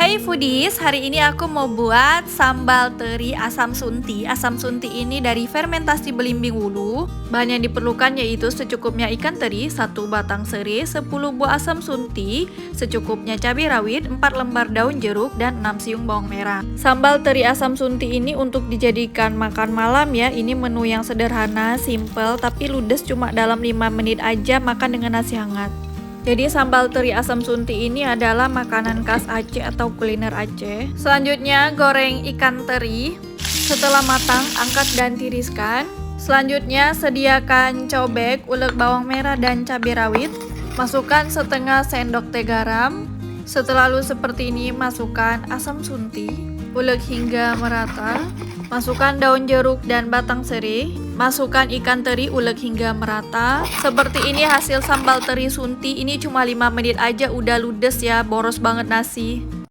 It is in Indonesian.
Hai foodies, hari ini aku mau buat sambal teri asam sunti. Asam sunti ini dari fermentasi belimbing wulu. Bahan yang diperlukan yaitu secukupnya ikan teri, 1 batang serai, 10 buah asam sunti, secukupnya cabai rawit, 4 lembar daun jeruk, dan 6 siung bawang merah. Sambal teri asam sunti ini untuk dijadikan makan malam ya. Ini menu yang sederhana, simple, tapi ludes cuma dalam 5 menit aja makan dengan nasi hangat. Jadi sambal teri asam sunti ini adalah makanan khas Aceh atau kuliner Aceh. Selanjutnya goreng ikan teri. Setelah matang, angkat dan tiriskan. Selanjutnya sediakan cobek, ulek bawang merah dan cabai rawit. Masukkan setengah sendok teh garam. Setelah halus seperti ini, masukkan asam sunti. Ulek hingga merata. Masukkan daun jeruk dan batang serai. Masukkan ikan teri, ulek hingga merata. Seperti ini hasil sambal teri sunti. Ini cuma 5 menit aja udah ludes ya, boros banget nasi.